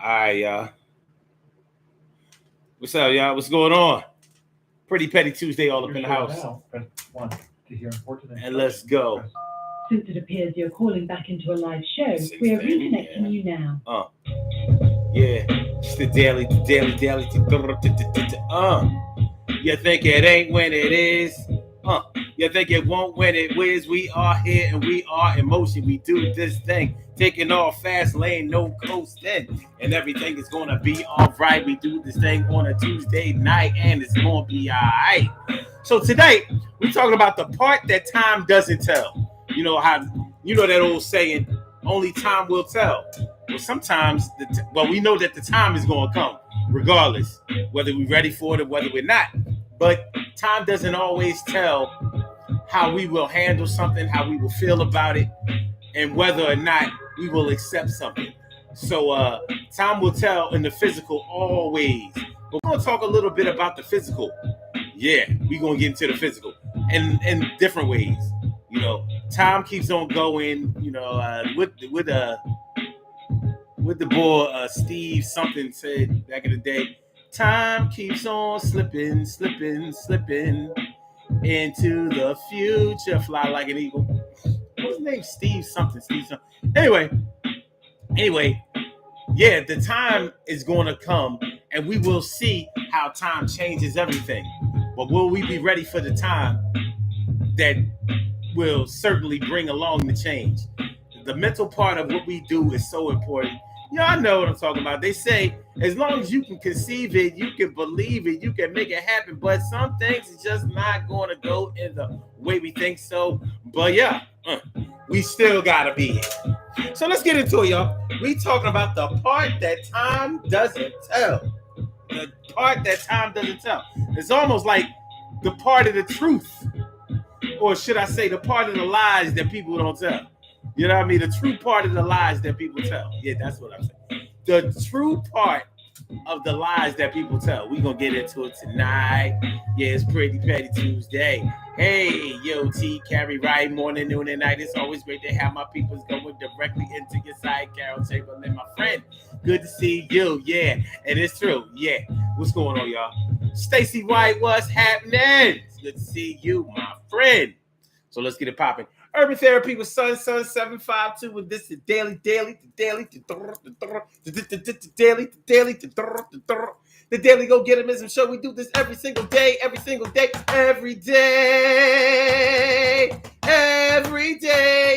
All right, y'all. What's up, y'all? What's going on? Pretty Petty Tuesday all up in the house. And let's go. Since it appears you're calling back into a live show, we are reconnecting you now. Yeah. It's the daily. You think it ain't when it is. You think it won't when it is. We are here and we are in motion. We do this thing. Taking off fast lane, no coasting. And everything is going to be all right. We do this thing on a Tuesday night and it's going to be all right. So today, we're talking about the part that time doesn't tell. You know that old saying, only time will tell. Well, sometimes, we know that the time is going to come, regardless, whether we're ready for it or whether we're not. But time doesn't always tell how we will handle something, how we will feel about it, and whether or not we will accept something. So time will tell in the physical always. But we're going to talk a little bit about the physical. Yeah, we're going to get into the physical in different ways. Time keeps on going, with the boy Steve something said back in the day, time keeps on slipping into the future, fly like an eagle. What's his name? Steve something. Anyway, yeah, the time is going to come and we will see how time changes everything. But will we be ready for the time that will certainly bring along the change? The mental part of what we do is so important. Y'all know what I'm talking about. They say as long as you can conceive it, you can believe it, you can make it happen. But some things is just not going to go in the way we think so. But yeah, we still gotta be it. So let's get into it, y'all. We talking about the part that time doesn't tell. The part that time doesn't tell. It's almost like the part of the truth, or should I say, the part of the lies that people don't tell. You know what I mean? The true part of the lies that people tell. Yeah, that's what I'm saying. The true part of the lies that people tell. We're going to get into it tonight. Yeah, it's Pretty Petty Tuesday. Hey, yo, T, Carrie Wright, morning, noon, and night. It's always great to have my peoples going directly into your side. Carol Chamberlain, my friend. Good to see you. Yeah, and it's true. Yeah. What's going on, y'all? Stacy White, what's happening? It's good to see you, my friend. So let's get it popping. Urban Therapy with Sun 752, and this is daily. The Daily Go Getimism Show. We do this every single day. Every day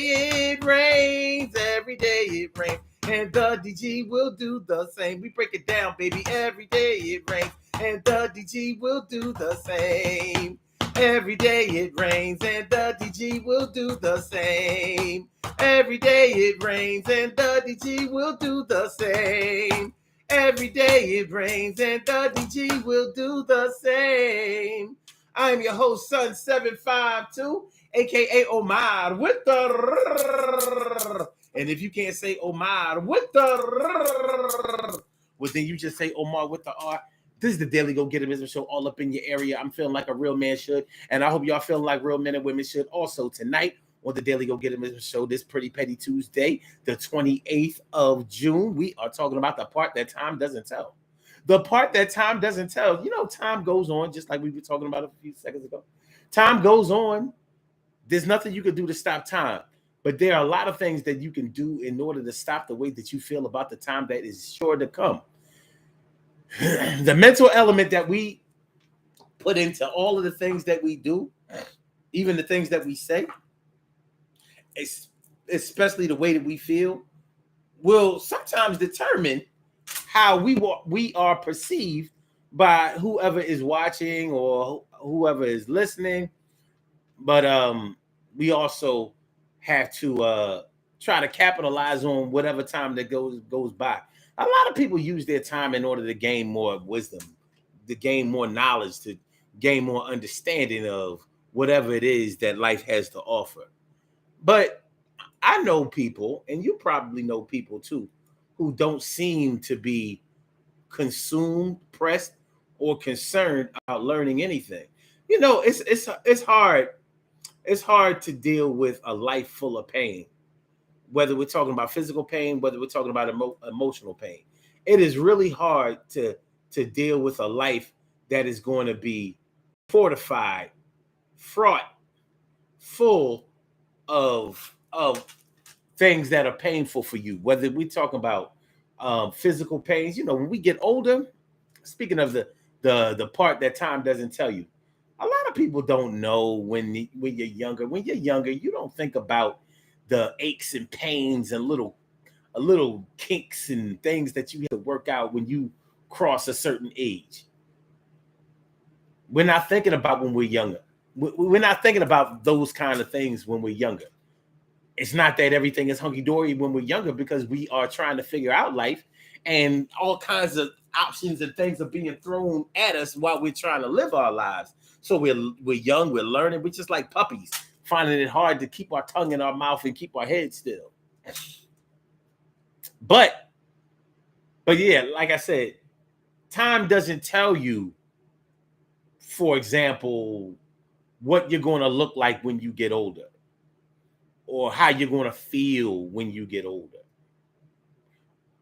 it rains. Every day it rains. And the DG will do the same. We break it down, baby. Every day it rains. And the DG will do the same. Every day it rains and the DG will do the same. Every day it rains and the DG will do the same. Every day it rains and the DG will do the same. I'm your host, Sun 752, aka Omar with the. And if you can't say Omar with the, well, then you just say Omar with the R. This is the Daily Go Get It Business Show, all up in your area. I'm feeling like a real man should, and I hope y'all feeling like real men and women should also tonight on the Daily Go Get It Business Show, this Pretty Petty Tuesday, the 28th of June. We are talking about the part that time doesn't tell. The part that time doesn't tell. Time goes on, just like we were talking about a few seconds ago. Time goes on. There's nothing you can do to stop time, but there are a lot of things that you can do in order to stop the way that you feel about the time that is sure to come. The mental element that we put into all of the things that we do, even the things that we say, especially the way that we feel, will sometimes determine how we are perceived by whoever is watching or whoever is listening. But we also have to try to capitalize on whatever time that goes by. A lot of people use their time in order to gain more wisdom, to gain more knowledge, to gain more understanding of whatever it is that life has to offer. But I know people, and you probably know people too, who don't seem to be consumed, pressed, or concerned about learning anything. It's hard. It's hard to deal with a life full of pain. Whether we're talking about physical pain, whether we're talking about emotional pain. It is really hard to deal with a life that is going to be fortified, fraught, full of things that are painful for you. Whether we talk about physical pains, when we get older. Speaking of the part that time doesn't tell you, a lot of people don't know when you're younger. When you're younger, you don't think about the aches and pains and little kinks and things that you have to work out when you cross a certain age. We're not thinking about when we're younger. We're not thinking about those kind of things when we're younger. It's not that everything is hunky-dory when we're younger, because we are trying to figure out life, and all kinds of options and things are being thrown at us while we're trying to live our lives. So we're young, we're learning, we're just like puppies, finding it hard to keep our tongue in our mouth and keep our head still. But yeah, like I said, time doesn't tell you, for example, what you're going to look like when you get older, or how you're going to feel when you get older.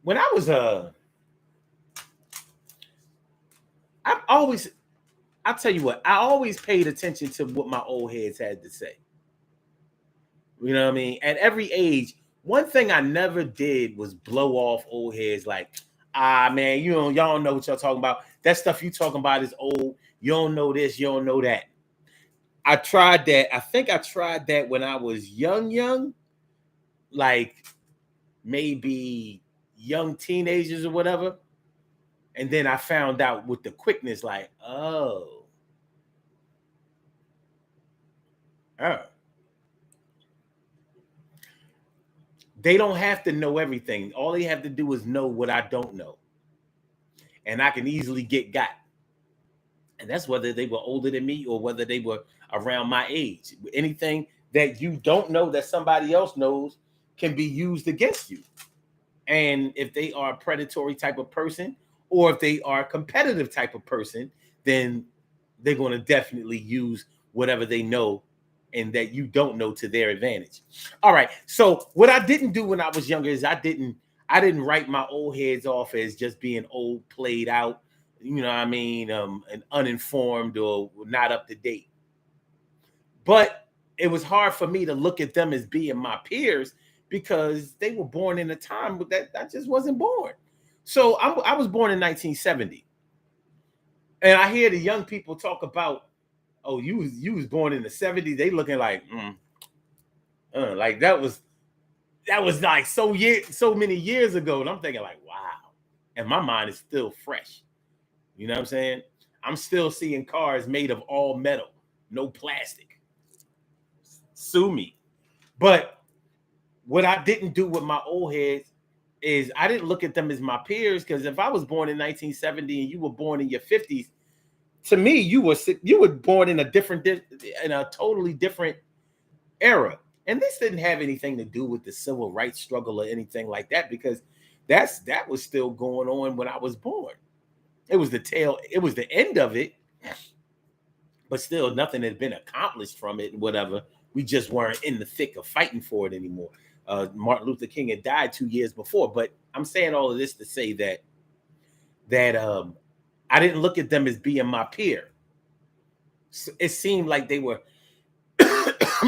When I was I'll tell you what, I always paid attention to what my old heads had to say. You know what I mean? At every age, one thing I never did was blow off old heads like, man, y'all don't know what y'all talking about. That stuff you talking about is old. You don't know this, you don't know that. I tried that. I think I tried that when I was young, like maybe young teenagers or whatever. And then I found out with the quickness, like, oh. They don't have to know everything. All they have to do is know what I don't know. And I can easily get got. And that's whether they were older than me or whether they were around my age. Anything that you don't know that somebody else knows can be used against you. And if they are a predatory type of person, or if they are a competitive type of person, then they're going to definitely use whatever they know and that you don't know to their advantage. All right. So what I didn't do when I was younger is I didn't write my old heads off as just being old, played out, you know what I mean, and uninformed or not up to date. But it was hard for me to look at them as being my peers, because they were born in a time that I just wasn't born. So I was born in 1970. And I hear the young people talk about, oh, you was born in the 70s. They looking like, like that was like so many years ago. And I'm thinking like, wow. And my mind is still fresh. You know what I'm saying? I'm still seeing cars made of all metal, no plastic. Sue me. But what I didn't do with my old heads is I didn't look at them as my peers, because if I was born in 1970 and you were born in your 50s, to me, you were born in a totally different era. And this didn't have anything to do with the civil rights struggle or anything like that, because that was still going on when I was born. It was the end of it, but still nothing had been accomplished from it, whatever. We just weren't in the thick of fighting for it anymore. Martin Luther King had died 2 years before, but I'm saying all of this to say that I didn't look at them as being my peer. It seemed like they were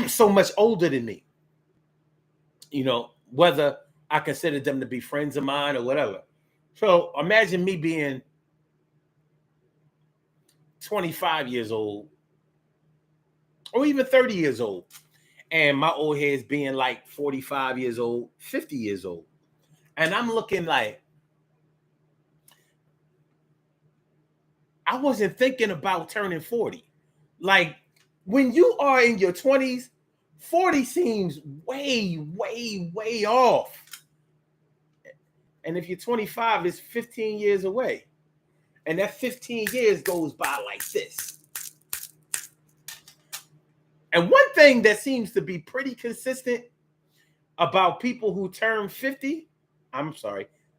so much older than me. Whether I considered them to be friends of mine or whatever. So imagine me being 25 years old or even 30 years old, and my old heads being like 45 years old, 50 years old. And I'm looking like, I wasn't thinking about turning 40. Like, when you are in your 20s, 40 seems way, way, way off. And if you're 25, it's 15 years away. And that 15 years goes by like this. And one thing that seems to be pretty consistent about people who turn 50,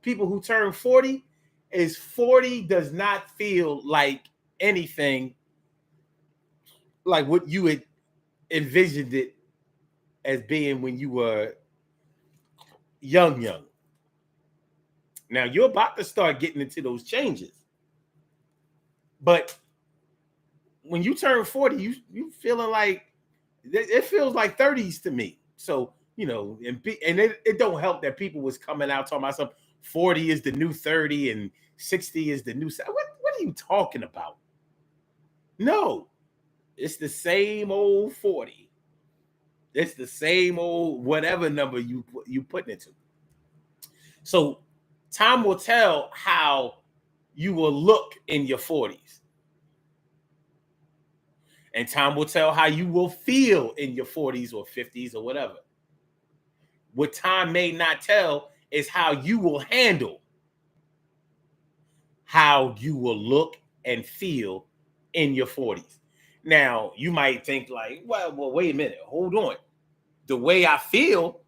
people who turn 40, is 40 does not feel like anything like what you had envisioned it as being when you were young. Now you're about to start getting into those changes. But when you turn 40, you feeling like it feels like 30s to me. So, and it don't help that people was coming out talking about some 40 is the new 30 and 60 is the new. What are you talking about? No, it's the same old 40. It's the same old whatever number you putting it to. So time will tell how you will look in your 40s. And time will tell how you will feel in your 40s or 50s or whatever. What time may not tell is how you will handle how you will look and feel in your 40s. Now, you might think like, well, wait a minute, hold on. The way I feel,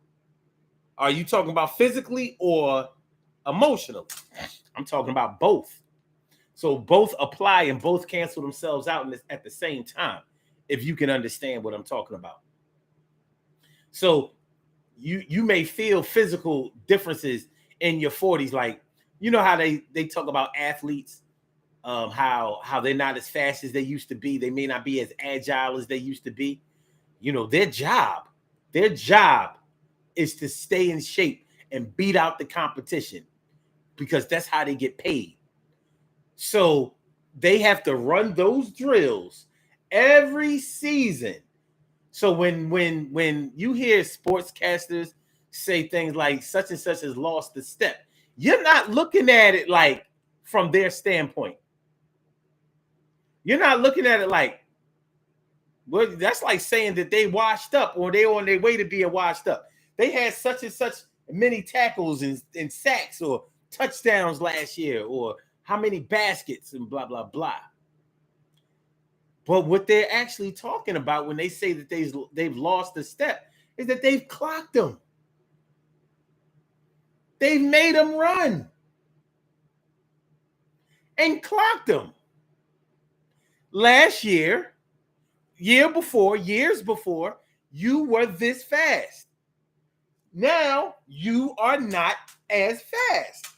are you talking about physically or emotionally? I'm talking about both. So both apply and both cancel themselves out at the same time, if you can understand what I'm talking about. So you may feel physical differences in your 40s, like how they talk about athletes, how they're not as fast as they used to be. They may not be as agile as they used to be. Their job is to stay in shape and beat out the competition, because that's how they get paid. So they have to run those drills every season. So when you hear sportscasters say things like such and such has lost the step, you're not looking at it like from their standpoint. You're not looking at it like, well, that's like saying that they washed up or they on their way to being washed up. They had such and such many tackles and sacks or touchdowns last year, or how many baskets and blah, blah, blah. But what they're actually talking about when they say that they've lost a step is that they've clocked them. They've made them run and clocked them. Last year, years before, you were this fast. Now you are not as fast.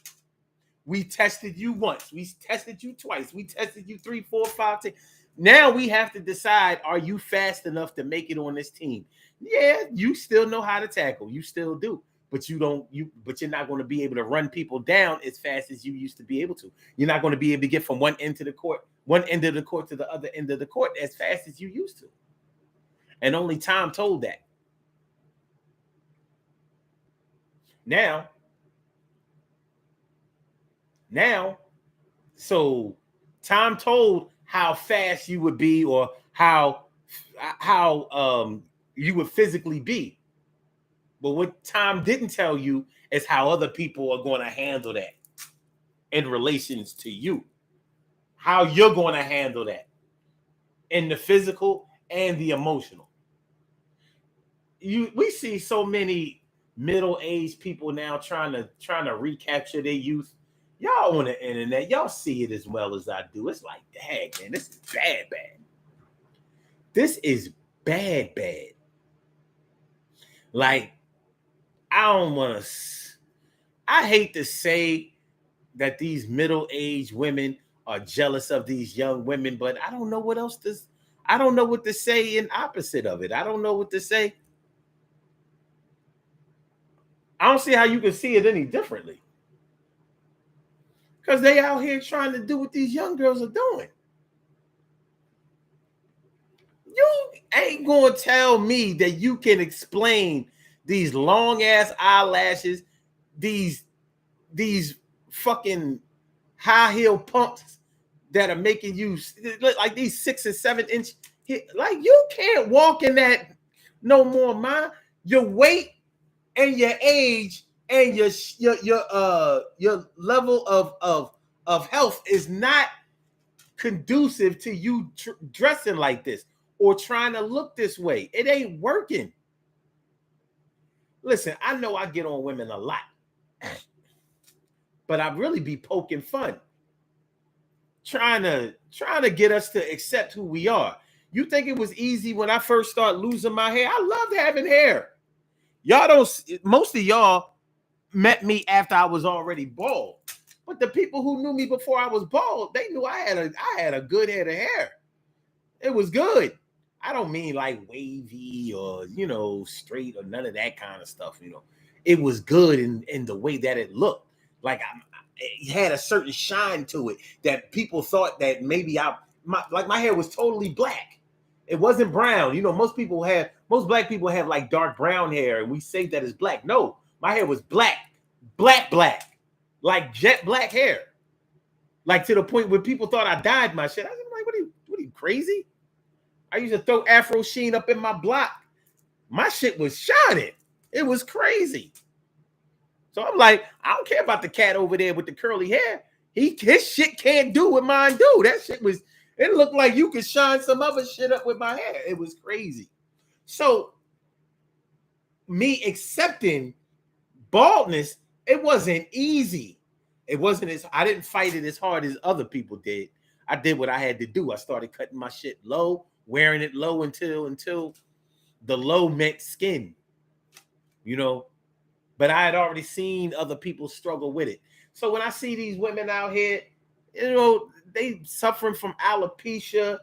We tested you once. We tested you twice. We tested you 3, 4, 5, 10. Now we have to decide, are you fast enough to make it on this team? Yeah, you still know how to tackle. You still do. But you're not going to be able to run people down as fast as you used to be able to. You're not going to be able to get from one end of the court to the other end of the court as fast as you used to. And only time told that. Now, so time told how fast you would be, or how you would physically be. But what time didn't tell you is how other people are going to handle that in relations to you. How you're going to handle that in the physical and the emotional. We see so many middle-aged people now trying to recapture their youth. Y'all on the internet, y'all see it as well as I do. It's like, dang, man, this is bad. This is bad. Like, I hate to say that these middle-aged women are jealous of these young women, but I don't know what to say in opposite of it. I don't know what to say. I don't see how you can see it any differently. Because they out here trying to do what these young girls are doing. You ain't going to tell me that you can explain these long ass eyelashes, these fucking high heel pumps that are making you look like these 6 and 7 inch. Like, you can't walk in that no more, man. Your weight and your age and your level of health is not conducive to you dressing like this or trying to look this way. It ain't working. Listen, I know I get on women a lot, but I really be poking fun, trying to get us to accept who we are. You think it was easy when I first started losing my hair? I loved having hair. Most of y'all met me after I was already bald. But the people who knew me before I was bald, they knew I had a good head of hair. It was good. I don't mean like wavy or, straight or none of that kind of stuff. It was good in the way that it looked. Like it had a certain shine to it that people thought that maybe my hair was totally black. It wasn't brown. Most black people have like dark brown hair, and we say that as black. No, my hair was black, like jet black hair. Like to the point where people thought I dyed my shit. I was like, what are you crazy? I used to throw Afro Sheen up in my block. My shit was shining. It was crazy. So I'm like, I don't care about the cat over there with the curly hair. His shit can't do what mine do. That shit it looked like you could shine some other shit up with my hair. It was crazy. So me accepting baldness, it wasn't easy. I didn't fight it as hard as other people did. I did what I had to do. I started cutting my shit low, wearing it low until the low meant skin, But I had already seen other people struggle with it. So when I see these women out here, they suffering from alopecia.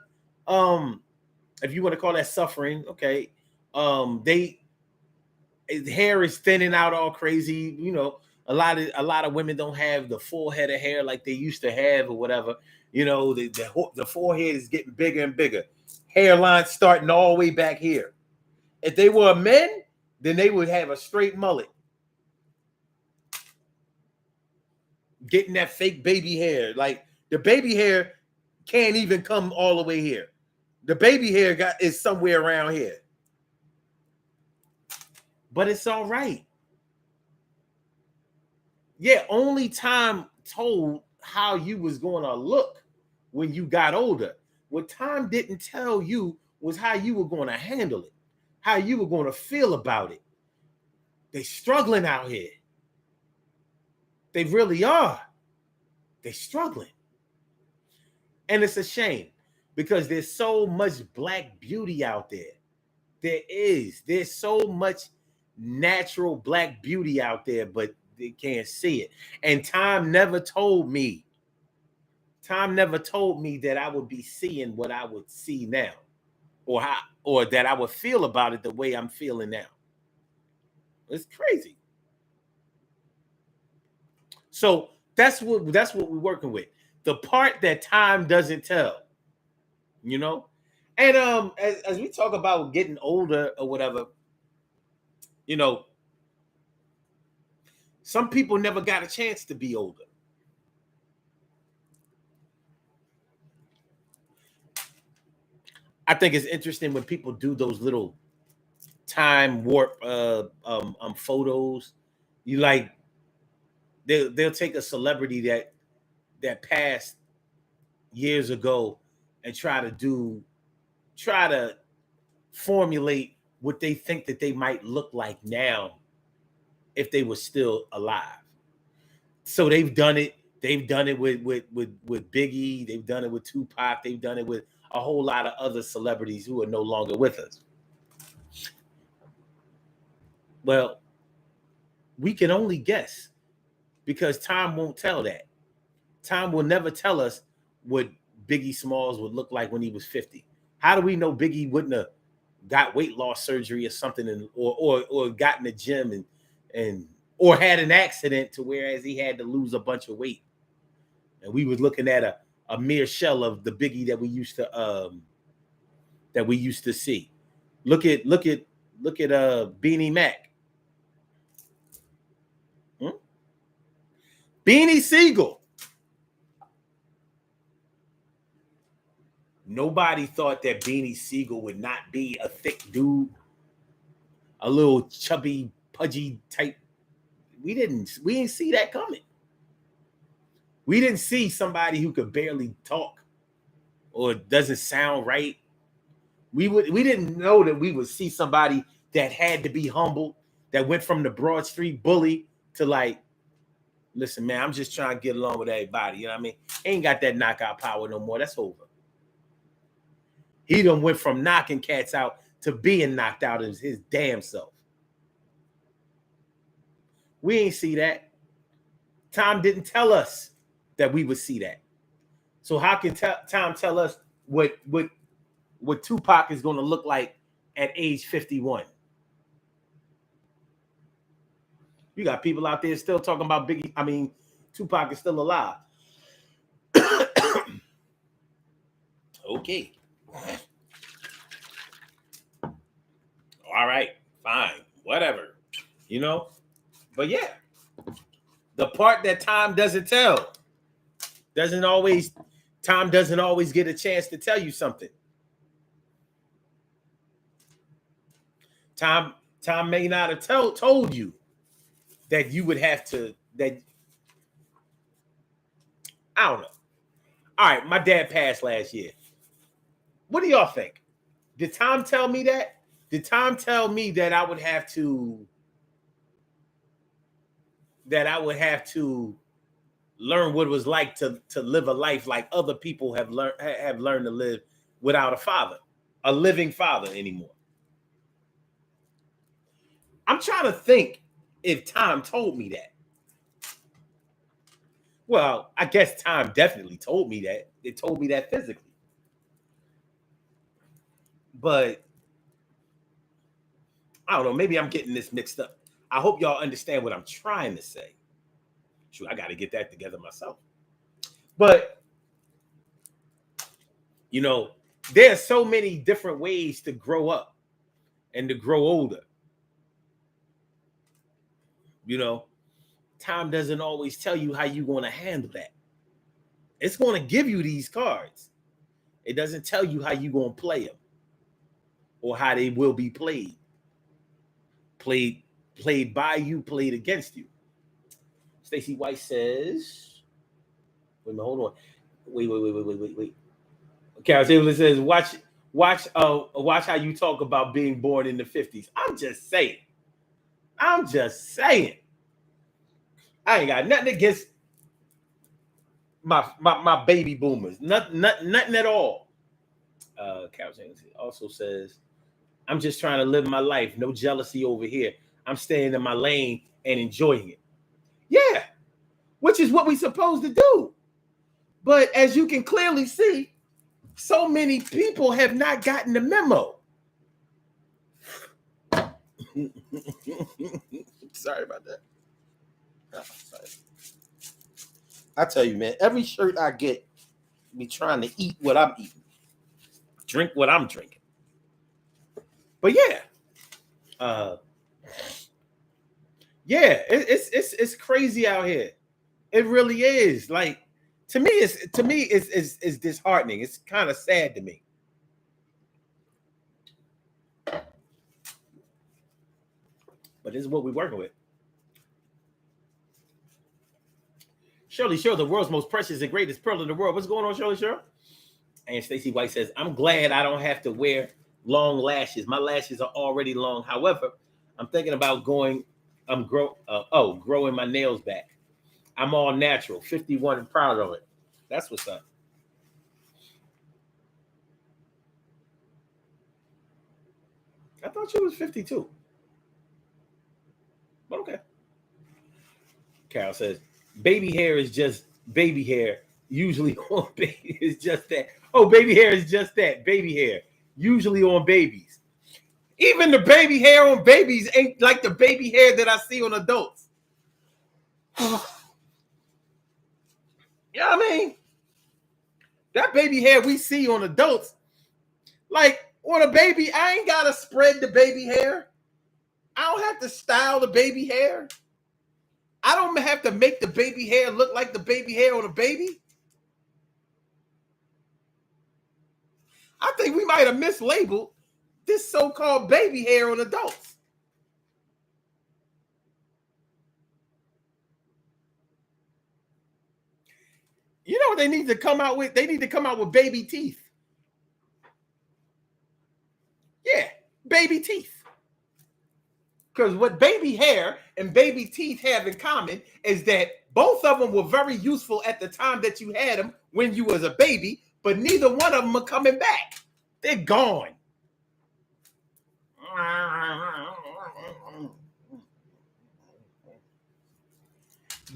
If you want to call that suffering, okay. Hair is thinning out all crazy. A lot of women don't have the full head of hair like they used to have or whatever. The forehead is getting bigger and bigger. Hairline starting all the way back here. If they were men, then they would have a straight mullet. Getting that fake baby hair. Like the baby hair can't even come all the way here. The baby hair is somewhere around here. But it's all right. Yeah, only time told how you was going to look when you got older. What time didn't tell you was how you were going to handle it, how you were going to feel about it. They struggling out here. They really are. They struggling. And it's a shame because there's so much black beauty out there. There's so much natural black beauty out there, but they can't see it. And time never told me that I would be seeing what I would see now, or that I would feel about it the way I'm feeling now. It's crazy. So that's what we're working with. The part that time doesn't tell, And as we talk about getting older or whatever, some people never got a chance to be older. I think it's interesting when people do those little time warp photos. You like they'll take a celebrity that passed years ago and try to formulate what they think that they might look like now if they were still alive. So they've done it. They've done it with Biggie. They've done it with Tupac. They've done it with a whole lot of other celebrities who are no longer with us. Well, we can only guess because time won't tell that. Time will never tell us what Biggie Smalls would look like when he was 50. How do we know Biggie wouldn't have got weight loss surgery or something, or got in the gym or had an accident to whereas he had to lose a bunch of weight, and we was looking at a mere shell of the Biggie that we used to see. Look at Beanie Mac. Beanie Siegel. Nobody thought that Beanie Siegel would not be a thick dude, a little chubby, pudgy type. We didn't see that coming. We didn't see somebody who could barely talk or doesn't sound right. We didn't know that we would see somebody that had to be humbled, that went from the Broad Street bully to like, listen, man, I'm just trying to get along with everybody. You know what I mean? Ain't got that knockout power no more. That's over. He done went from knocking cats out to being knocked out of his damn self. We ain't see that. Time didn't tell us that we would see that. So how can time tell us what Tupac is going to look like at age 51? You got people out there still talking about Biggie. I mean, Tupac is still alive. Okay. All right. Fine. Whatever. You know? But yeah. The part that time doesn't tell time doesn't always get a chance to tell you something. Time may not have told you that you would have to, that I don't know. All right, my dad passed last year. What do y'all think? Did time tell me that? Did time tell me that I would have to learn what it was like to live a life like other people have learned to live without a father, a living father anymore? I'm trying to think if time told me that. Well, I guess time definitely told me that. It told me that physically. But I don't know. Maybe I'm getting this mixed up. I hope y'all understand what I'm trying to say. Shoot, I got to get that together myself. But, you know, there's so many different ways to grow up and to grow older. You know, time doesn't always tell you how you're going to handle that. It's going to give you these cards. It doesn't tell you how you're going to play them or how they will be played. Played by you, played against you. Stacey White says, wait a minute, hold on. Wait. Carol Taylor says, watch how you talk about being born in the 50s. I'm just saying. I ain't got nothing against my baby boomers. Nothing at all. Carol Taylor also says, I'm just trying to live my life. No jealousy over here. I'm staying in my lane and enjoying it. Yeah, which is what we're supposed to do. But as you can clearly see, so many people have not gotten the memo. Sorry about that. Sorry. I tell you, man, every shirt I get, be trying to eat what I'm eating, drink what I'm drinking. But yeah, it's crazy out here. It really is. Like to me, it's disheartening. It's kind of sad to me. But this is what we're working with. Shirley Sure, the world's most precious and greatest pearl in the world. What's going on, Shirley Sure? And Stacey White says, I'm glad I don't have to wear long lashes. My lashes are already long. However, I'm thinking about growing my nails back. I'm all natural, 51 and proud of it. That's what's up. I thought she was 52. But okay. Carol says, baby hair is just baby hair. Usually on baby is just that. Oh, baby hair is just that. Baby hair. Usually on babies. Even the baby hair on babies ain't like the baby hair that I see on adults. You know what I mean? That baby hair we see on adults, like on a baby, I ain't gotta spread the baby hair. I don't have to style the baby hair. I don't have to make the baby hair look like the baby hair on a baby. I think we might have mislabeled this so-called baby hair on adults. You know what they need to come out with? They need to come out with baby teeth. Yeah, baby teeth. Because what baby hair and baby teeth have in common is that both of them were very useful at the time that you had them when you was a baby, but neither one of them are coming back. They're gone.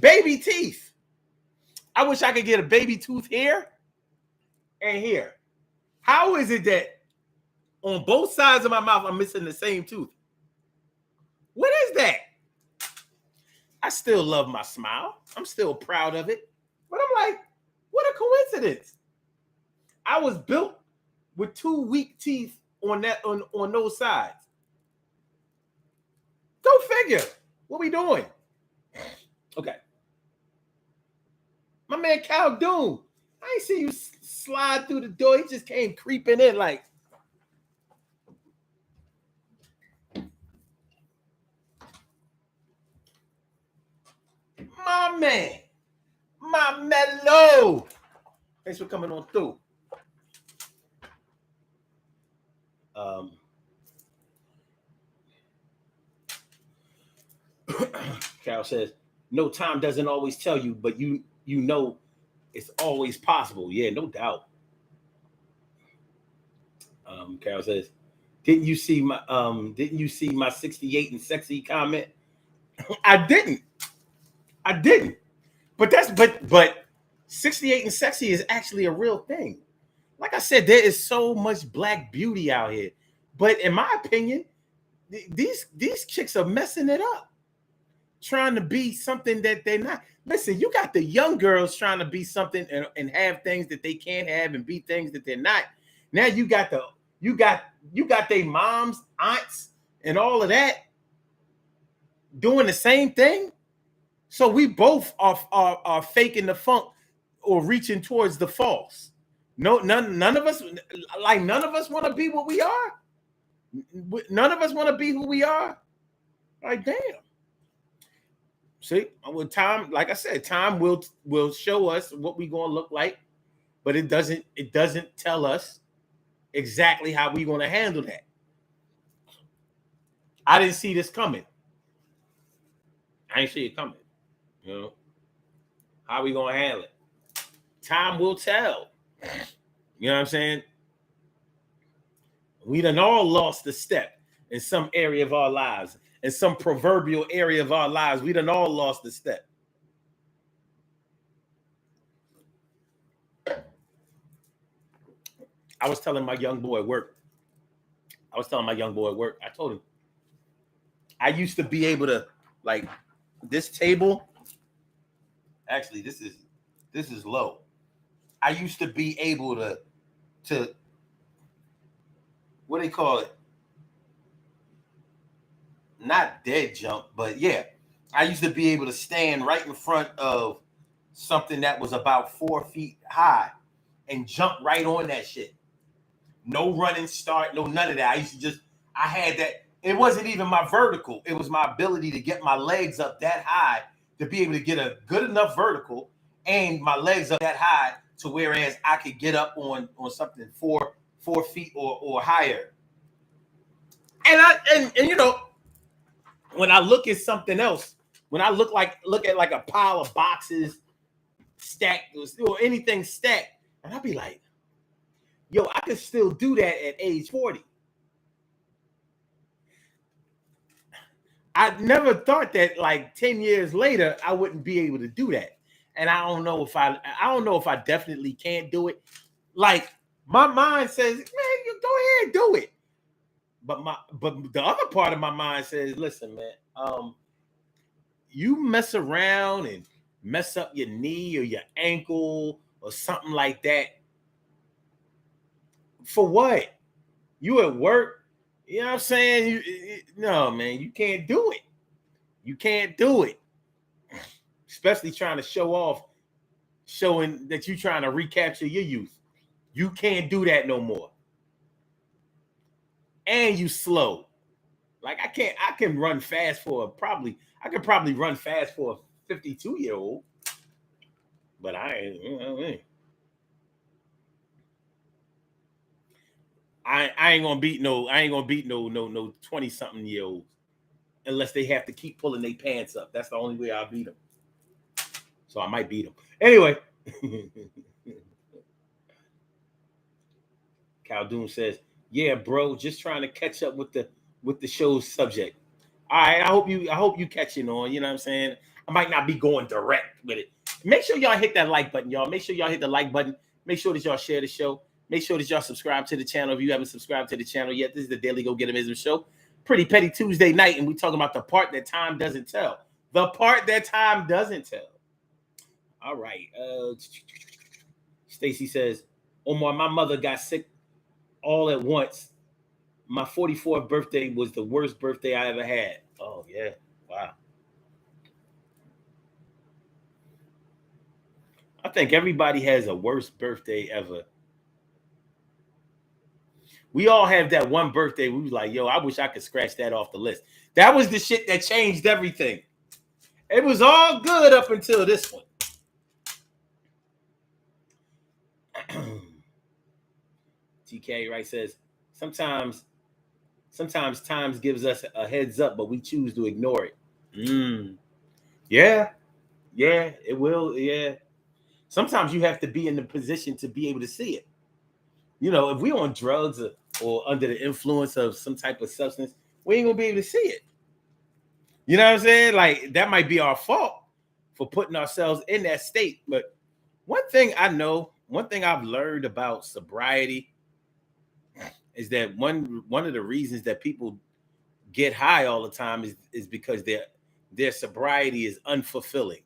Baby teeth. I wish I could get a baby tooth here and here. How is it that on both sides of my mouth I'm missing the same tooth? What is that? I still love my smile. I'm still proud of it. But I'm like, what a coincidence. I was built with 2 weak teeth on those sides. Go figure. What we doing? Okay. My man Cal Doom. I ain't see you slide through the door. He just came creeping in like. My man. My mellow. Thanks for coming on through. Cal says, no, time doesn't always tell you, but you know it's always possible. Yeah, no doubt. Carol says, didn't you see my 68 and sexy comment? I didn't. But 68 and sexy is actually a real thing. Like I said, there is so much black beauty out here. But in my opinion, these chicks are messing it up, trying to be something that they're not. Listen, you got the young girls trying to be something and have things that they can't have and be things that they're not. Now you got their moms, aunts, and all of that doing the same thing. So we both are faking the funk or reaching towards the false. No, none of us want to be what we are. None of us want to be who we are. Like, damn. See, with time, like I said, time will show us what we're gonna look like, but it doesn't tell us exactly how we're gonna handle that. I didn't see this coming. I ain't see it coming. You know, how we gonna handle it? Time will tell. You know what I'm saying? We done all lost a step in some area of our lives, in some proverbial area of our lives. We done all lost a step. I was telling my young boy at work. I told him, I used to be able to, like, this table. Actually, this is low. I used to be able to what do they call it? Not dead jump, but yeah. I used to be able to stand right in front of something that was about 4 feet high and jump right on that shit. No running start, no none of that. I had that. It wasn't even my vertical. It was my ability to get my legs up that high to be able to get a good enough vertical and my legs up that high to whereas I could get up on something 4 feet or higher. And you know, when I look at something else, when I look at like a pile of boxes stacked or anything stacked, and I'll be like, yo, I could still do that at age 40. I never thought that like 10 years later, I wouldn't be able to do that. And I don't know if I definitely can't do it. Like my mind says, man, you go ahead and do it. But the other part of my mind says, listen, man, you mess around and mess up your knee or your ankle or something like that. For what? You at work? You know what I'm saying? No, man, you can't do it. You can't do it. Especially trying to show off, showing that you're trying to recapture your youth. You can't do that no more. And you slow. Like I can run fast I could probably run fast for a 52-year-old. But I ain't gonna beat no 20-something year olds unless they have to keep pulling their pants up. That's the only way I'll beat them. So I might beat them. Anyway. Caldoon says, yeah, bro, just trying to catch up with the show's subject. All right, I hope you catching on, you know what I'm saying? I might not be going direct with it. Make sure y'all hit that like button, y'all. Make sure y'all hit the like button. Make sure that y'all share the show. Make sure that y'all subscribe to the channel if you haven't subscribed to the channel yet. This is the Daily Go Getimism Show. Pretty Petty Tuesday night, and we're talking about the part that time doesn't tell. The part that time doesn't tell. All right. Stacy says, Omar, my mother got sick all at once. My 44th birthday was the worst birthday I ever had. Oh, yeah. Wow. I think everybody has a worst birthday ever. We all have that one birthday we was like, yo, I wish I could scratch that off the list. That was the shit that changed everything. It was all good up until this one. TK right says, sometimes times gives us a heads up, but we choose to ignore it. Yeah, it will. Yeah. Sometimes you have to be in the position to be able to see it. You know, if we're on drugs or under the influence of some type of substance, we ain't gonna be able to see it. You know what I'm saying? Like, that might be our fault for putting ourselves in that state. But one thing I've learned about sobriety is that one of the reasons that people get high all the time is because their sobriety is unfulfilling.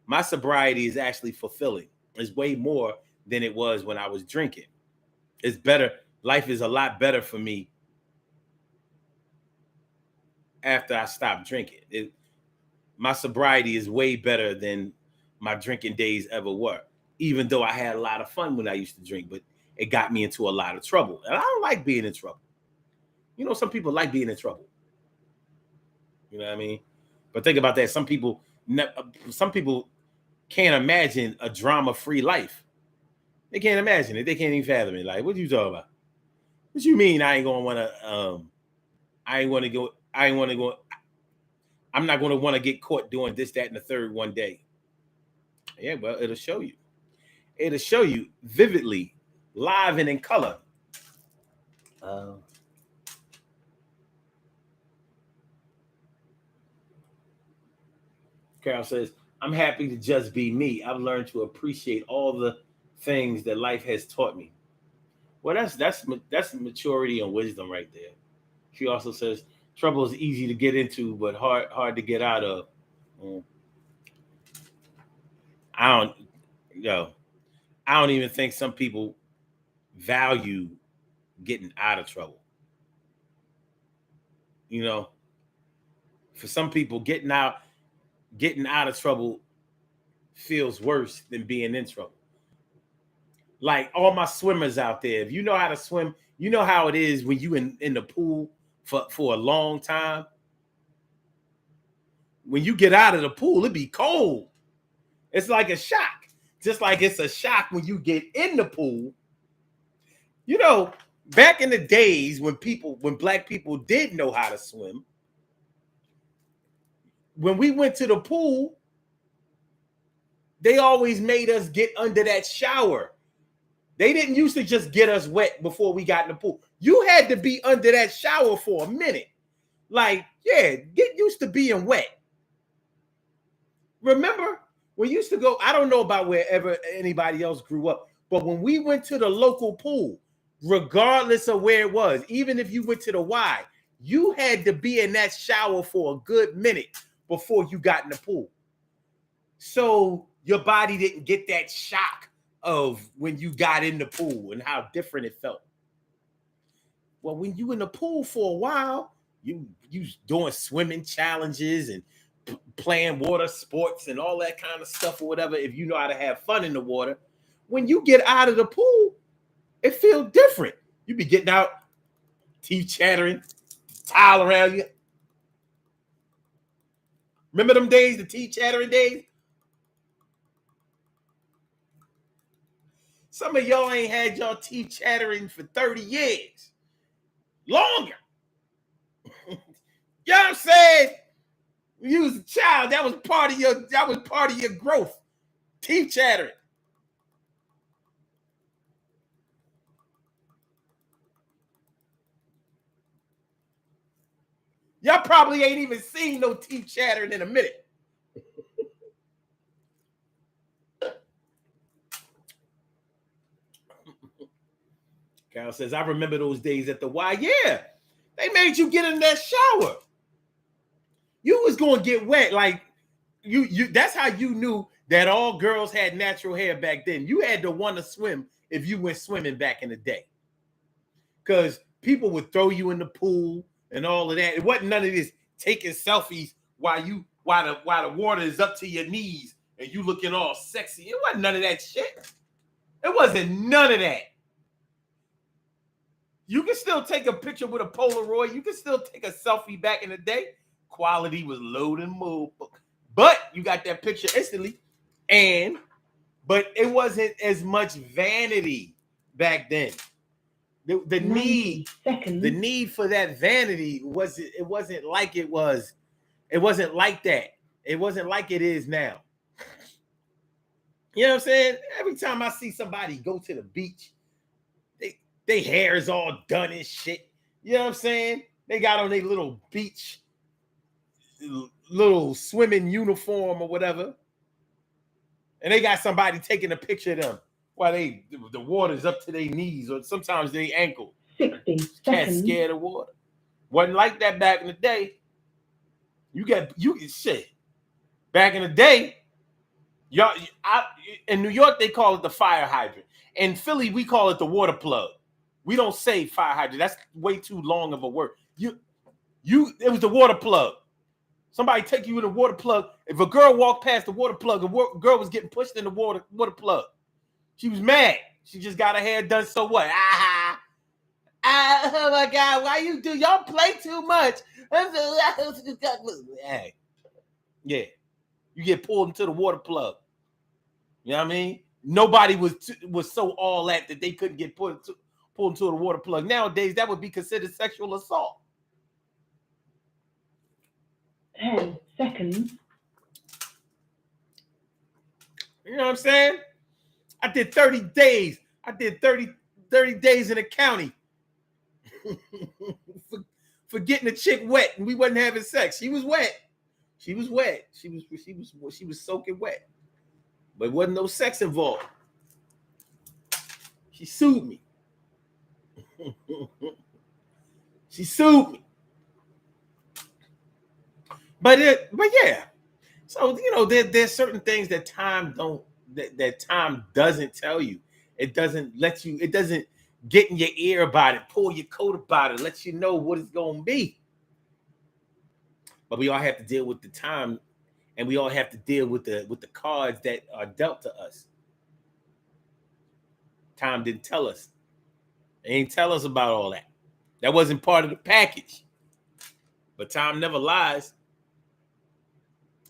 My sobriety is actually fulfilling. It's way more than it was when I was drinking. It's better. Life is a lot better for me after I stopped drinking. My sobriety is way better than my drinking days ever were, even though I had a lot of fun when I used to drink, but it got me into a lot of trouble. And I don't like being in trouble. You know, some people like being in trouble. You know what I mean? But think about that. Some people can't imagine a drama-free life. They can't imagine it. They can't even fathom it. Like, what you talking about? What you mean I ain't gonna wanna I'm not gonna want to get caught doing this, that, and the third one day. Yeah, well, it'll show you. It'll show you vividly, live and in color. Carol says, I'm happy to just be me. I've learned to appreciate all the things that life has taught me. Well, that's maturity and wisdom right there. She also says, trouble is easy to get into, but hard to get out of. I don't, I don't even think some people value getting out of trouble. You know, for some people, getting out of trouble feels worse than being in trouble. Like all my swimmers out there, if you know how to swim, you know how it is when you in the pool for a long time. When you get out of the pool, it be cold. It's like a shock. Just like it's a shock when you get in the pool. You know, back in the days when black people did know how to swim, when we went to the pool, they always made us get under that shower. They didn't used to just get us wet before we got in the pool. You had to be under that shower for a minute. Like, yeah, get used to being wet. Remember, we used to go, I don't know about wherever anybody else grew up, but when we went to the local pool, regardless of where it was, even if you went to the Y, you had to be in that shower for a good minute before you got in the pool. So your body didn't get that shock of when you got in the pool and how different it felt. Well, when you in the pool for a while, you doing swimming challenges and playing water sports and all that kind of stuff or whatever, if you know how to have fun in the water. When you get out of the pool, it feels different. You be getting out, teeth chattering, towel around you. Remember them days, the teeth chattering days? Some of y'all ain't had y'all teeth chattering for 30 years. Longer. You know what I'm saying? When you was a child, that was part of your growth. Teeth chattering. Y'all probably ain't even seen no teeth chattering in a minute. Carol says, I remember those days at the Y. Yeah, they made you get in that shower. You was going to get wet. Like, you. That's how you knew that all girls had natural hair back then. You had to want to swim if you went swimming back in the day. Because people would throw you in the pool and all of that. It wasn't none of this taking selfies while the water is up to your knees and you looking all sexy. It wasn't none of that shit. It wasn't none of that. You can still take a picture with a Polaroid. You can still take a selfie back in the day. Quality was low and move. But you got that picture instantly. But it wasn't as much vanity back then. The need for that vanity wasn't like it was. It wasn't like that. It wasn't like it is now. You know what I'm saying? Every time I see somebody go to the beach, their hair is all done and shit. You know what I'm saying? They got on their little beach, little swimming uniform or whatever. And they got somebody taking a picture of them while the water's up to their knees or sometimes their ankle. 60 Can't seconds. scare the water. Wasn't like that back in the day. You get shit. Back in the day, in New York, they call it the fire hydrant. In Philly, we call it the water plug. We don't say fire hydrant. That's way too long of a word. It was the water plug. Somebody take you in the water plug. If a girl walked past the water plug, a girl was getting pushed in the water plug. She was mad. She just got her hair done. So what? Oh my God! Why you do? Y'all play too much. Hey, yeah, you get pulled into the water plug. You know what I mean? Nobody was so all that they couldn't get pulled into the water plug. Nowadays, that would be considered sexual assault. 10 seconds. You know what I'm saying? I did 30 days. I did 30 days in the county for getting a chick wet, and we wasn't having sex. She was wet. She was soaking wet, but wasn't no sex involved. She sued me. But yeah. So there's certain things that time doesn't tell you. It doesn't let you. It doesn't get in your ear about it, pull your coat about it, let you know what it's gonna be. But we all have to deal with the time, and we all have to deal with the cards that are dealt to us. Time didn't tell us. They ain't tell us about all that. That wasn't part of the package. But time never lies.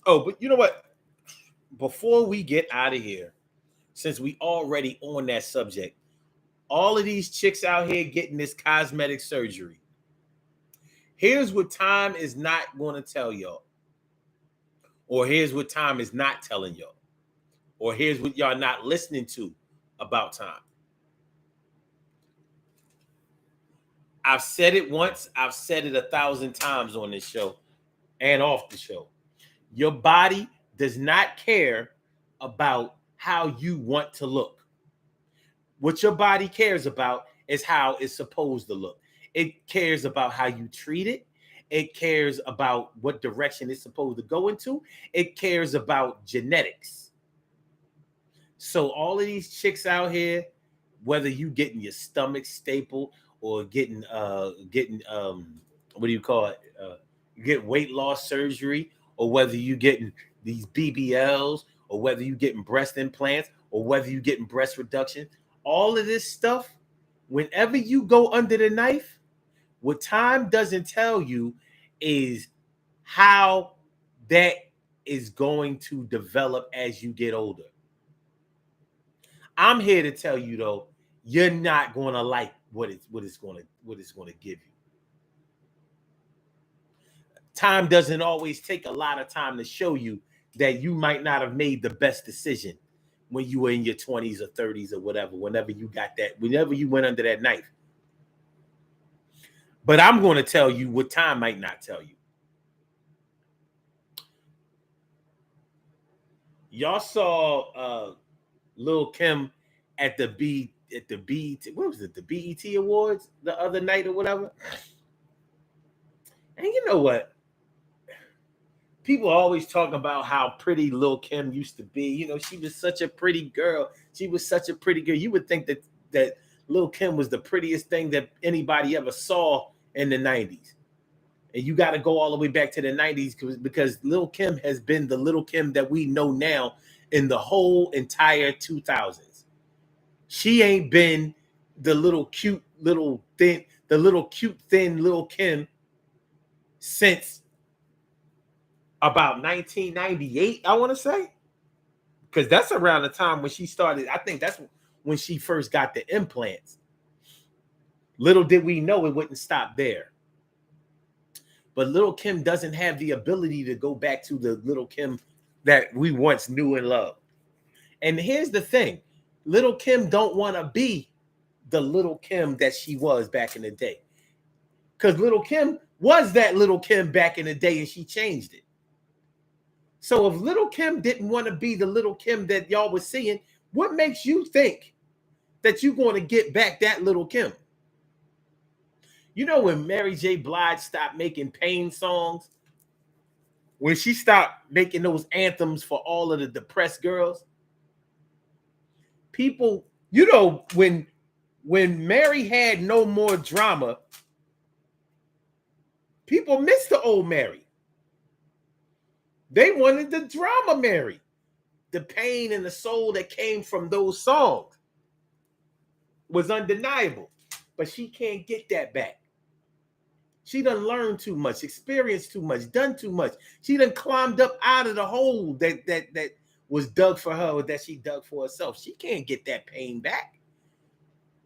Oh, but you know what? Before we get out of here, since we already on that subject, all of these chicks out here getting this cosmetic surgery. Here's what time is not going to tell y'all. Or here's what time is not telling y'all. Or here's what y'all not listening to about time. I've said it once. I've said it 1,000 times on this show and off the show. Your body does not care about how you want to look. What your body cares about is how it's supposed to look. It cares about how you treat it. It cares about what direction it's supposed to go into. It cares about genetics. So all of these chicks out here, whether you getting your stomach stapled or getting what do you call it? You get weight loss surgery, or whether you getting these BBLs, or whether you getting breast implants, or whether you getting breast reduction, all of this stuff, whenever you go under the knife, what time doesn't tell you is how that is going to develop as you get older. I'm here to tell you though, you're not going to like what it's going to give you. Time doesn't always take a lot of time to show you that you might not have made the best decision when you were in your 20s or 30s or whatever, whenever you went under that knife. But I'm going to tell you what time might not tell you. Y'all saw Lil' Kim at the at the BET, what was it, the BET Awards the other night or whatever. And you know what? People always talk about how pretty Lil Kim used to be. You know, she was such a pretty girl. She was such a pretty girl. You would think that Lil Kim was the prettiest thing that anybody ever saw in the 90s. And you got to go all the way back to the 90s because Lil Kim has been the Lil Kim that we know now in the whole entire 2000s. She ain't been the little cute little thin Lil Kim since about 1998, I want to say, because that's around the time when she started. I think that's when she first got the implants. Little did we know it wouldn't stop there. But Lil Kim doesn't have the ability to go back to the Lil Kim that we once knew and loved. And here's the thing. Lil Kim don't want to be the Lil Kim that she was back in the day. Because Lil Kim was that Lil Kim back in the day and she changed it. So if Lil Kim didn't want to be the Lil Kim that y'all was seeing, what makes you think that you're going to get back that Lil Kim? You know when Mary J. Blige stopped making pain songs? When she stopped making those anthems for all of the depressed girls? People, you know, when Mary had no more drama, people missed the old Mary. They wanted the drama Mary. The pain and the soul that came from those songs was undeniable. But she can't get that back. She done learned too much, experienced too much, done too much. She done climbed up out of the hole that was dug for her or that she dug for herself. She can't get that pain back.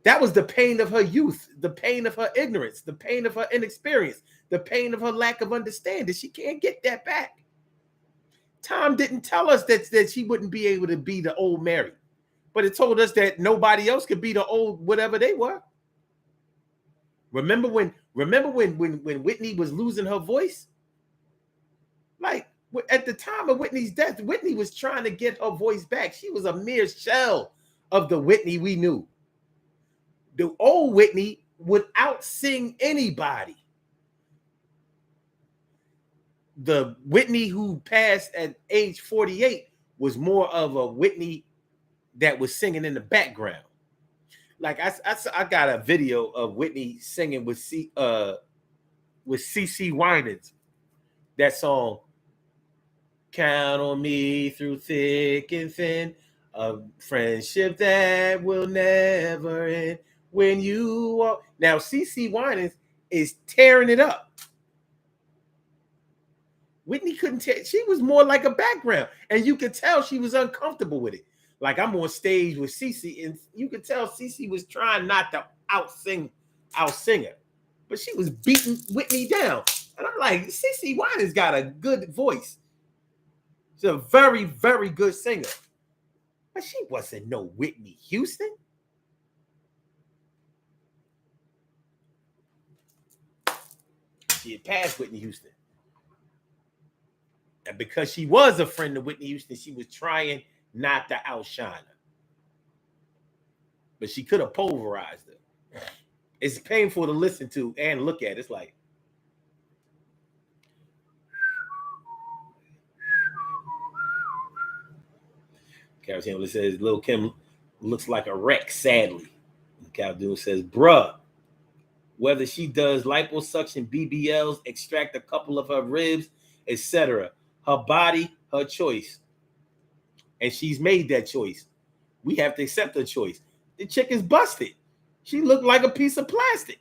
That was the pain of her youth, the pain of her ignorance, the pain of her inexperience, the pain of her lack of understanding. She can't get that back. Time didn't tell us that she wouldn't be able to be the old Mary, but it told us that nobody else could be the old whatever they were. Remember when Whitney was losing her voice? Like at the time of Whitney's death, Whitney was trying to get her voice back. She was a mere shell of the Whitney we knew. The old Whitney would out-sing anybody. The Whitney who passed at age 48 was more of a Whitney that was singing in the background. Like I got a video of Whitney singing with CeCe Winans. That song, "Count on Me Through Thick and Thin, a friendship that will never end when you walk." Now CeCe Winans is tearing it up. Whitney couldn't tell. She was more like a background, and you could tell she was uncomfortable with it. Like I'm on stage with CeCe, and you could tell CeCe was trying not to out-sing her, but she was beating Whitney down. And I'm like, CeCe Winans got a good voice. She's a very, very good singer, but she wasn't no Whitney Houston. She had passed Whitney Houston. And because she was a friend of Whitney Houston, she was trying not to outshine her. But she could have pulverized her. It's painful to listen to and look at. It's like, Carol Chandler says, Lil Kim looks like a wreck, sadly. Caldoon says, bruh, whether she does liposuction, BBLs, extract a couple of her ribs, etc., her body, her choice. And she's made that choice. We have to accept her choice. The chick is busted. She looked like a piece of plastic.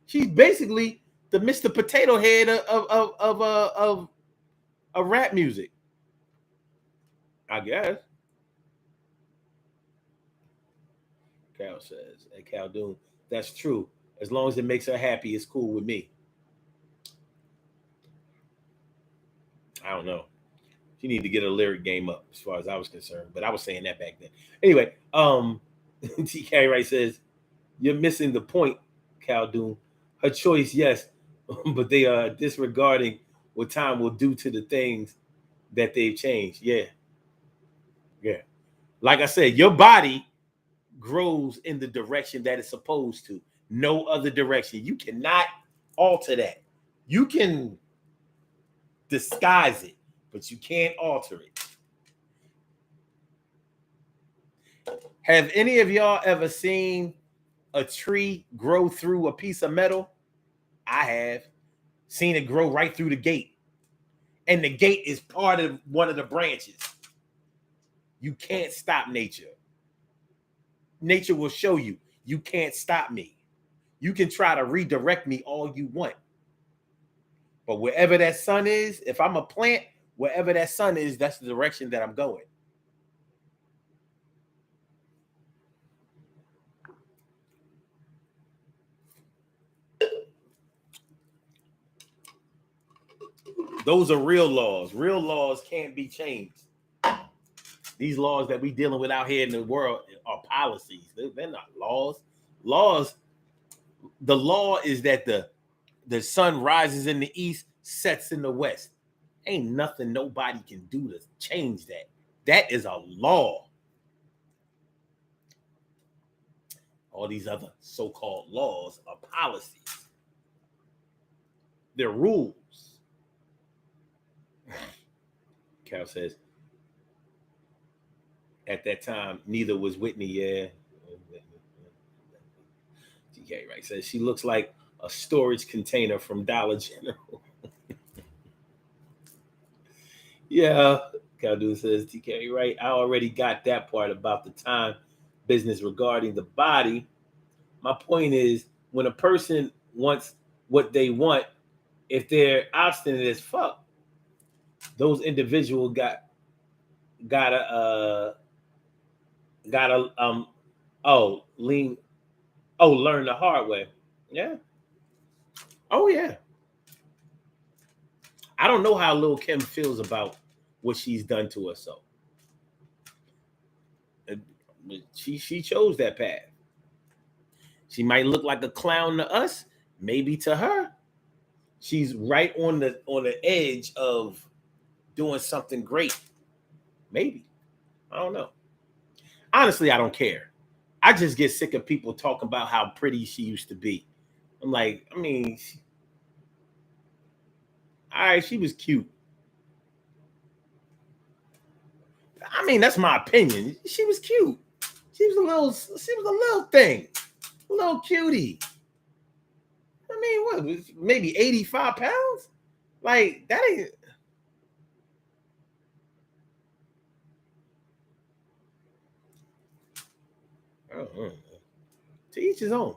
She's basically the Mr. Potato Head of rap music, I guess. Cal says, hey, Caldoon, that's true. As long as it makes her happy, it's cool with me. I don't know. She need to get her lyric game up as far as I was concerned, but I was saying that back then. Anyway, TK Wright says, you're missing the point, Caldoon. Her choice, yes, but they are disregarding what time will do to the things that they've changed. Yeah. Like I said, your body grows in the direction that it's supposed to. No other direction. You cannot alter that. You can disguise it, but you can't alter it. Have any of y'all ever seen a tree grow through a piece of metal? I have seen it grow right through the gate. And the gate is part of one of the branches. You can't stop nature. Nature will show you. You can't stop me. You can try to redirect me all you want. But wherever that sun is, if I'm a plant, wherever that sun is, that's the direction that I'm going. Those are real laws. Real laws can't be changed. These laws that we dealing with out here in the world are policies. They're not laws. Laws, the law is that the sun rises in the east, sets in the west. Ain't nothing nobody can do to change that. That is a law. All these other so-called laws are policies. They're rules. Cal says, at that time, neither was Whitney. Yeah. TK, right? Says she looks like a storage container from Dollar General. Yeah. Caldu says, TK, right? I already got that part about the time business regarding the body. My point is, when a person wants what they want, if they're obstinate as fuck, those individuals gotta learn the hard way. Yeah. Oh yeah. I don't know how Lil' Kim feels about what she's done to herself. She chose that path. She might look like a clown to us, maybe to her. She's right on the edge of doing something great. Maybe. I don't know. Honestly, I don't care. I just get sick of people talking about how pretty she used to be. I'm like, I mean, all right, she was cute. I mean, that's my opinion. She was cute. She was a little thing, a little cutie. I mean, what was maybe 85 pounds? Like that ain't. I don't know. To each his own.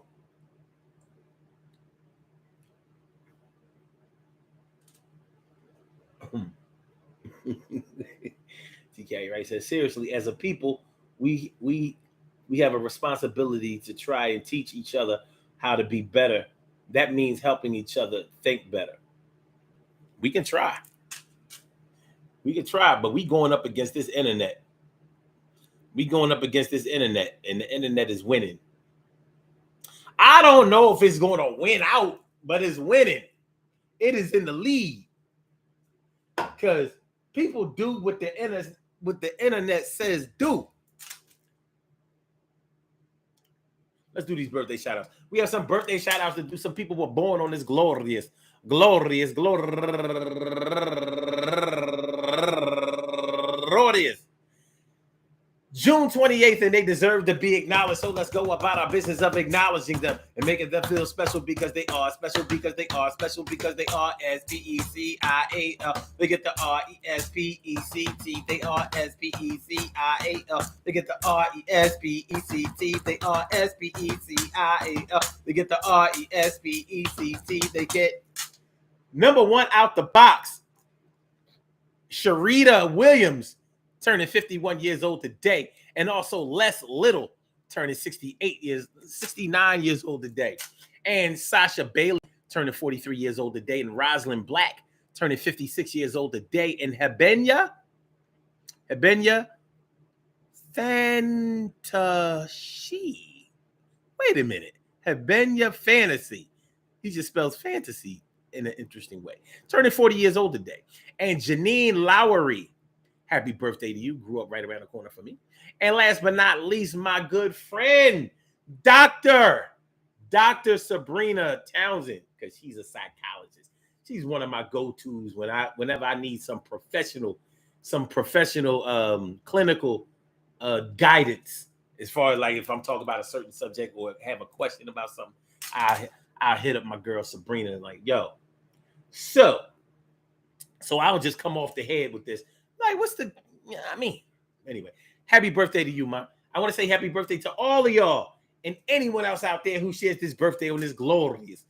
TK, right? Says seriously, as a people, we have a responsibility to try and teach each other how to be better. That means helping each other think better. We can try. We can try, but we going up against this internet. We going up against this internet, and the internet is winning. I don't know if it's going to win out, but it's winning. It is in the lead because people do what the internet says do. Let's do these birthday shout outs. We have some birthday shout outs to do. Some people were born on this glorious June 28th, and they deserve to be acknowledged. So let's go about our business of acknowledging them and making them feel special because they are special because they are special because they are SPECIAL. They get the RESPECT. They are SPECIAL. They get the RESPECT. They are SPECIAL. They get the RESPECT. They get number one out the box. Sharita Williams turning 51 years old today, and also Les Little turning 69 years old today, and Sasha Bailey turning 43 years old today, and Rosalind Black turning 56 years old today, and Hebenya Fantasy. Wait a minute, Hebenya Fantasy. He just spells fantasy in an interesting way. Turning 40 years old today, and Janine Lowry Happy birthday to you. Grew up right around the corner from me. And last but not least, my good friend, Dr. Sabrina Townsend, because she's a psychologist. She's one of my go-tos whenever I need some professional clinical guidance, as far as like if I'm talking about a certain subject or have a question about something, I'll hit up my girl Sabrina and like, yo. So I'll just come off the head with this. Like, anyway, happy birthday to you, man. I want to say happy birthday to all of y'all and anyone else out there who shares this birthday on this glorious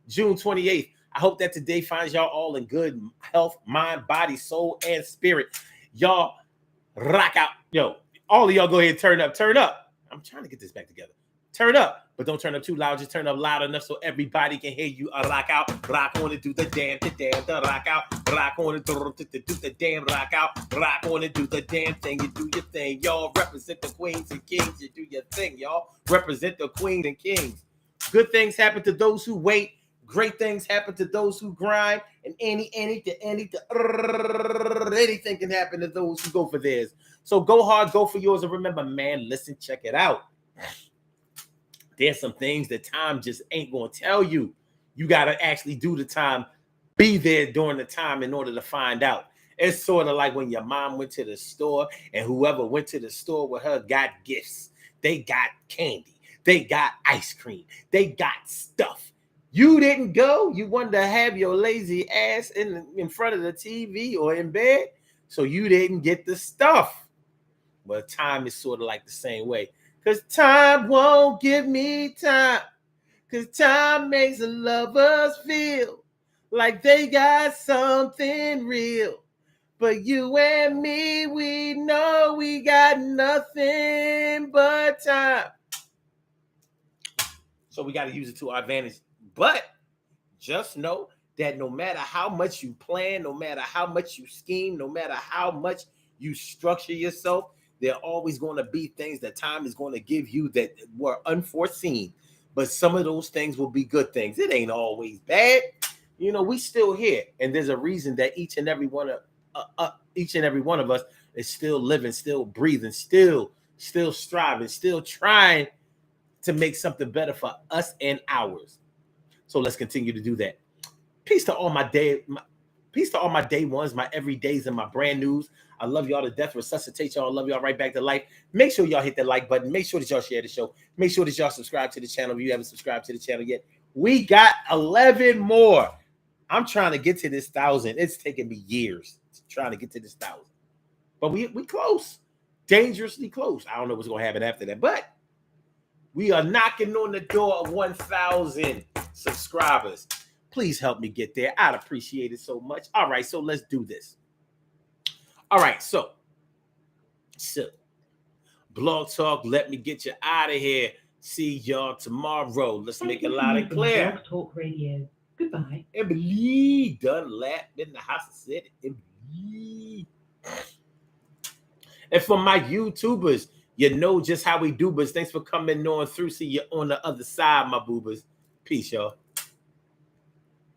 June 28th. I hope that today finds y'all all in good health, mind, body, soul, and spirit. Y'all rock out. Yo, all of y'all go ahead and turn up. I'm trying to get this back together. Turn up, but don't turn up too loud. Just turn up loud enough so everybody can hear you. Rock out, rock on and do the damn, the rock out, rock on and do the damn, rock out, rock on and do the damn thing. You do your thing, y'all. Represent the queens and kings. You do your thing, y'all. Represent the queens and kings. Good things happen to those who wait. Great things happen to those who grind. And anything can happen to those who go for theirs. So go hard, go for yours. And remember, man, listen, check it out. There's some things that time just ain't going to tell you. You got to actually do the time, be there during the time in order to find out. It's sort of like when your mom went to the store and whoever went to the store with her got gifts. They got candy. They got ice cream. They got stuff. You didn't go. You wanted to have your lazy ass in front of the TV or in bed, so you didn't get the stuff. But time is sort of like the same way. Because time won't give me time. Because time makes the lovers feel like they got something real. But you and me, we know we got nothing but time. So we got to use it to our advantage. But just know that no matter how much you plan, no matter how much you scheme, no matter how much you structure yourself, there are always going to be things that time is going to give you that were unforeseen. But some of those things will be good things. It ain't always bad. You know, we still here. And there's a reason that each and every one of us is still living, still breathing, still striving, still trying to make something better for us and ours. So let's continue to do that. Peace to all my day ones, my everydays, and my brand news. I love y'all to death. Resuscitate y'all. Love y'all right back to life. Make sure y'all hit that like button. Make sure that y'all share the show. Make sure that y'all subscribe to the channel if you haven't subscribed to the channel yet. We got 11 more. I'm trying to get to this 1,000. It's taking me years trying to get to this 1,000. But we close. Dangerously close. I don't know what's going to happen after that. But we are knocking on the door of 1,000 subscribers. Please help me get there. I'd appreciate it so much. All right, so let's do this. All right, so Blog Talk, let me get you out of here. See y'all tomorrow. Let's make it loud and clear. Blog Talk Radio. Goodbye. Emily Dunlap in the house of city. Emily. And for my YouTubers, you know just how we do, but thanks for coming on through. See you on the other side, my boobers. Peace, y'all.